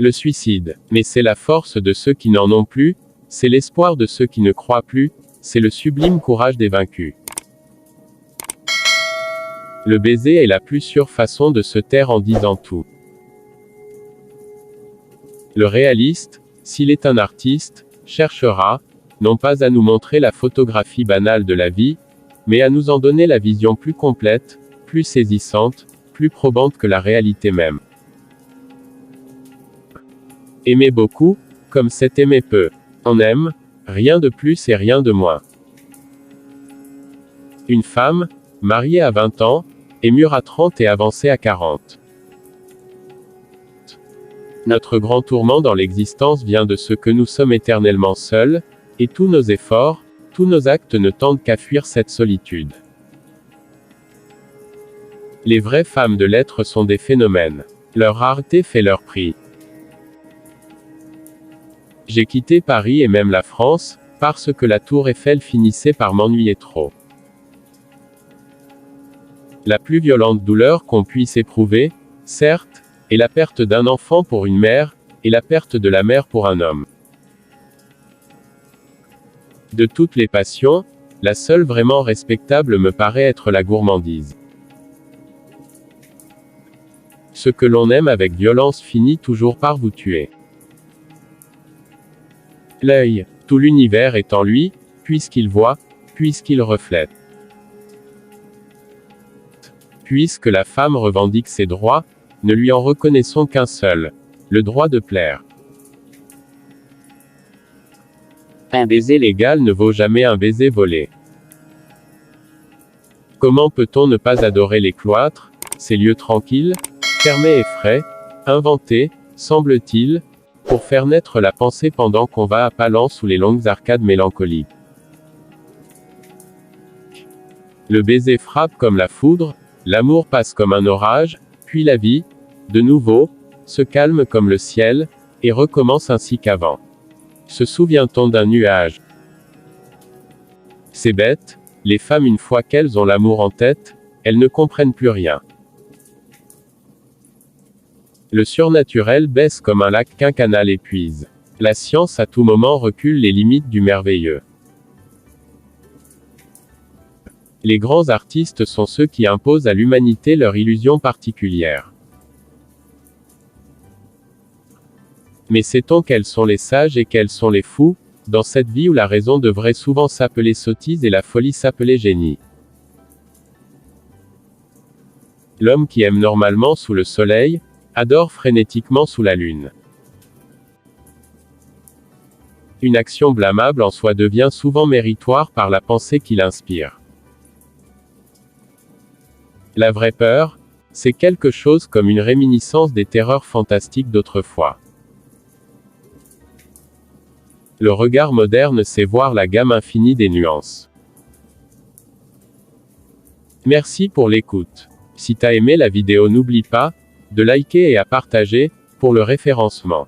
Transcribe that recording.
Le suicide. Mais c'est la force de ceux qui n'en ont plus, c'est l'espoir de ceux qui ne croient plus, c'est le sublime courage des vaincus. Le baiser est la plus sûre façon de se taire en disant tout. Le réaliste, s'il est un artiste, cherchera, non pas à nous montrer la photographie banale de la vie, mais à nous en donner la vision plus complète, plus saisissante, plus probante que la réalité même. Aimer beaucoup, comme c'est aimer peu. On aime, rien de plus et rien de moins. Une femme, mariée à 20 ans, est mûre à 30 et avancée à 40. Notre grand tourment dans l'existence vient de ce que nous sommes éternellement seuls, et tous nos efforts, tous nos actes ne tendent qu'à fuir cette solitude. Les vraies femmes de lettres sont des phénomènes. Leur rareté fait leur prix. J'ai quitté Paris et même la France, parce que la tour Eiffel finissait par m'ennuyer trop. La plus violente douleur qu'on puisse éprouver, certes, est la perte d'un enfant pour une mère, et la perte de la mère pour un homme. De toutes les passions, la seule vraiment respectable me paraît être la gourmandise. Ce que l'on aime avec violence finit toujours par vous tuer. L'œil, tout l'univers est en lui, puisqu'il voit, puisqu'il reflète. Puisque la femme revendique ses droits, ne lui en reconnaissons qu'un seul, le droit de plaire. Un baiser légal ne vaut jamais un baiser volé. Comment peut-on ne pas adorer les cloîtres, ces lieux tranquilles, fermés et frais, inventés, semble-t-il, pour faire naître la pensée pendant qu'on va à pas lents sous les longues arcades mélancoliques. Le baiser frappe comme la foudre, l'amour passe comme un orage, puis la vie, de nouveau, se calme comme le ciel, et recommence ainsi qu'avant. Se souvient-on d'un nuage? C'est bête, les femmes une fois qu'elles ont l'amour en tête, elles ne comprennent plus rien. Le surnaturel baisse comme un lac qu'un canal épuise. La science à tout moment recule les limites du merveilleux. Les grands artistes sont ceux qui imposent à l'humanité leur illusion particulière. Mais sait-on quels sont les sages et quels sont les fous, dans cette vie où la raison devrait souvent s'appeler sottise et la folie s'appeler génie? L'homme qui aime normalement sous le soleil, adore frénétiquement sous la lune. Une action blâmable en soi devient souvent méritoire par la pensée qui l'inspire. La vraie peur, c'est quelque chose comme une réminiscence des terreurs fantastiques d'autrefois. Le regard moderne sait voir la gamme infinie des nuances. Merci pour l'écoute. Si t'as aimé la vidéo, n'oublie pas de liker et à partager, pour le référencement.